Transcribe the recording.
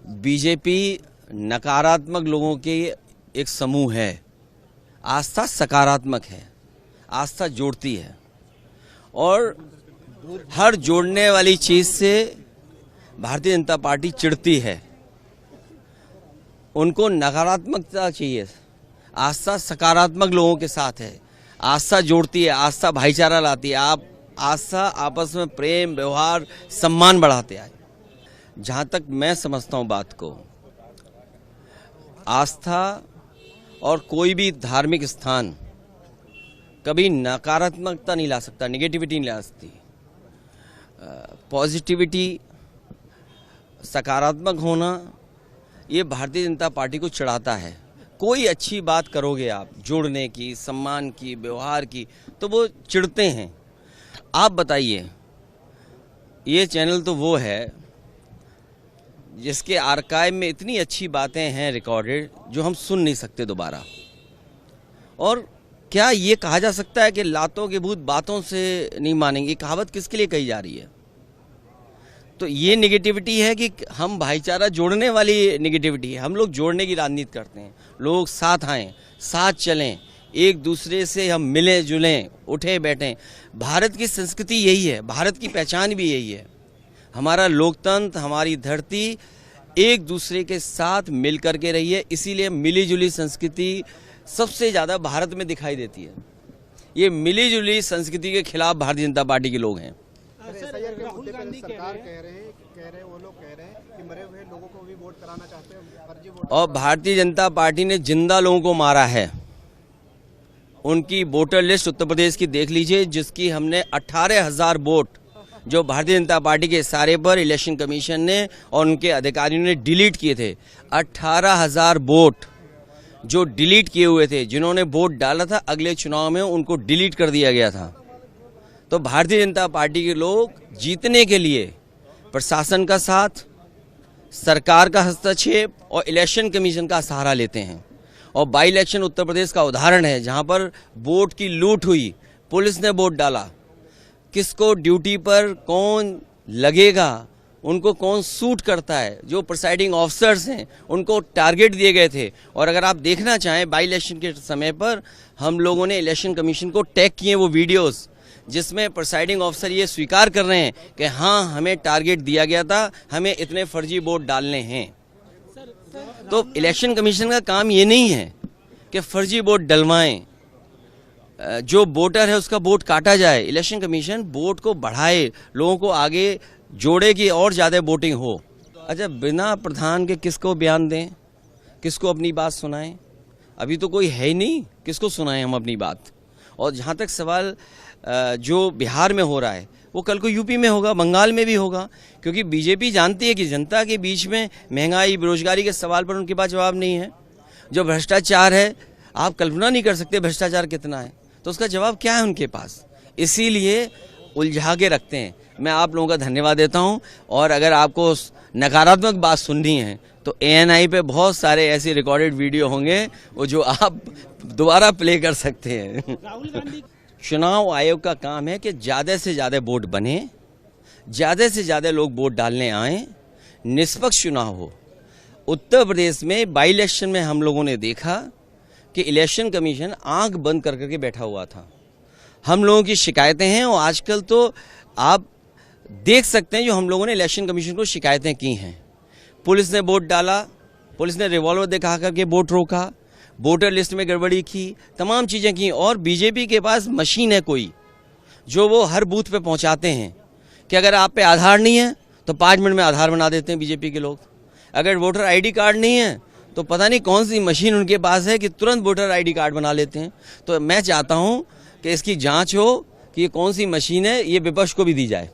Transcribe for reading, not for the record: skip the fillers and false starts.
BJP नकारात्मक लोगों के एक समूह है। आस्था सकारात्मक है, आस्था जोड़ती है और हर जोड़ने वाली चीज से भारतीय जनता पार्टी चिढ़ती है। उनको नकारात्मकता चाहिए, आस्था सकारात्मक लोगों के साथ है। आस्था जोड़ती है, आस्था भाईचारा लाती है। आप आस्था आपस में प्रेम, व्यवहार, सम्मान बढ़ाते आए। जहाँ तक मैं समझता हूँ बात को, आस्था और कोई भी धार्मिक स्थान कभी नकारात्मकता नहीं ला सकता, नेगेटिविटी नहीं ला सकती। पॉजिटिविटी, सकारात्मक होना, ये भारतीय जनता पार्टी को चढ़ाता है। कोई अच्छी बात करोगे आप जोड़ने की, सम्मान की, व्यवहार की, तो वो चिढ़ते हैं। आप बताइए, ये चैनल तो वो है जिसके आर्काइव में इतनी अच्छी बातें हैं रिकॉर्डेड जो हम सुन नहीं सकते दोबारा। और क्या ये कहा जा सकता है कि लातों के भूत बातों से नहीं मानेंगे? ये कहावत किसके लिए कही जा रही है? तो ये नेगेटिविटी है कि हम भाईचारा जोड़ने वाली नेगेटिविटी है। हम लोग जोड़ने की राजनीति करते हैं, लोग साथ आएं, साथ चलें, एक दूसरे से हम मिलें जुलें, उठे बैठें। भारत की संस्कृति यही है, भारत की पहचान भी यही है। हमारा लोकतंत्र, हमारी धरती एक दूसरे के साथ मिल करके रही है, इसीलिए मिली जुली संस्कृति सबसे ज़्यादा भारत में दिखाई देती है। ये मिली जुली संस्कृति के खिलाफ भारतीय जनता पार्टी के लोग हैं। राहुल गांधी सरकार कह रहे हैं वो लोग कह रहे हैं कि मरे हुए लोगों को भी वोट कराना चाहते हैं, फर्जी वोट। और भारतीय जनता पार्टी ने जिंदा लोगों को मारा है। उनकी वोटर लिस्ट उत्तर प्रदेश की देख लीजिए, जिसकी हमने 18,000 वोट जो भारतीय जनता पार्टी के इशारे पर इलेक्शन कमीशन ने और उनके अधिकारियों ने डिलीट किए थे। 18,000 वोट जो डिलीट किए हुए थे, जिन्होंने वोट डाला था अगले चुनाव में, उनको डिलीट कर दिया गया था। तो भारतीय जनता पार्टी के लोग जीतने के लिए प्रशासन का साथ, सरकार का हस्तक्षेप और इलेक्शन कमीशन का सहारा लेते हैं। और बाई इलेक्शन उत्तर प्रदेश का उदाहरण है, जहां पर वोट की लूट हुई, पुलिस ने वोट डाला। किसको ड्यूटी पर कौन लगेगा, उनको कौन सूट करता है, जो प्रिसाइडिंग ऑफिसर्स हैं उनको टारगेट दिए गए थे। और अगर आप देखना चाहें, बाई इलेक्शन के समय पर हम लोगों ने इलेक्शन कमीशन को टैग किए वो वीडियोस, जिसमें प्रिसाइडिंग ऑफिसर ये स्वीकार कर रहे हैं कि हाँ, हमें टारगेट दिया गया था, हमें इतने फर्जी वोट डालने हैं। तो इलेक्शन कमीशन का काम ये नहीं है कि फर्जी वोट डलवाएं, जो वोटर है उसका वोट काटा जाए। इलेक्शन कमीशन वोट को बढ़ाए, लोगों को आगे जोड़े कि और ज्यादा वोटिंग हो। अच्छा, बिना प्रधान के किसको बयान दें, किसको अपनी बात सुनाएं? अभी तो कोई है ही नहीं, किसको सुनाएं हम अपनी बात? और जहाँ तक सवाल जो बिहार में हो रहा है, वो कल को यूपी में होगा, बंगाल में भी होगा, क्योंकि बीजेपी जानती है कि जनता के बीच में महंगाई, बेरोजगारी के सवाल पर उनके पास जवाब नहीं है। जो भ्रष्टाचार है, आप कल्पना नहीं कर सकते भ्रष्टाचार कितना है, तो उसका जवाब क्या है उनके पास? इसीलिए उलझा के रखते हैं। मैं आप लोगों का धन्यवाद देता हूं। और अगर आपको नकारात्मक बात सुननी है तो ANI पे बहुत सारे ऐसे रिकॉर्डेड वीडियो होंगे वो जो आप दोबारा प्ले कर सकते हैं। राहुल गांधी, चुनाव आयोग का काम है कि ज़्यादा से ज़्यादा वोट बने, ज़्यादा से ज़्यादा लोग वोट डालने आएँ, निष्पक्ष चुनाव हो। उत्तर प्रदेश में बाई इलेक्शन में हम लोगों ने देखा कि इलेक्शन कमीशन आंख बंद कर करके बैठा हुआ था। हम लोगों की शिकायतें हैं और आजकल तो आप देख सकते हैं जो हम लोगों ने इलेक्शन कमीशन को शिकायतें की हैं। पुलिस ने वोट डाला, पुलिस ने रिवॉल्वर दिखा करके वोट रोका, वोटर लिस्ट में गड़बड़ी की, तमाम चीज़ें की। और बीजेपी के पास मशीन है कोई, जो वो हर बूथ पे पहुंचाते हैं कि अगर आप पे आधार नहीं है तो 5 मिनट में आधार बना देते हैं बीजेपी के लोग। अगर वोटर ID कार्ड नहीं है तो पता नहीं कौन सी मशीन उनके पास है कि तुरंत वोटर ID कार्ड बना लेते हैं। तो मैं चाहता हूं कि इसकी जांच हो कि ये कौन सी मशीन है, ये विपक्ष को भी दी जाए।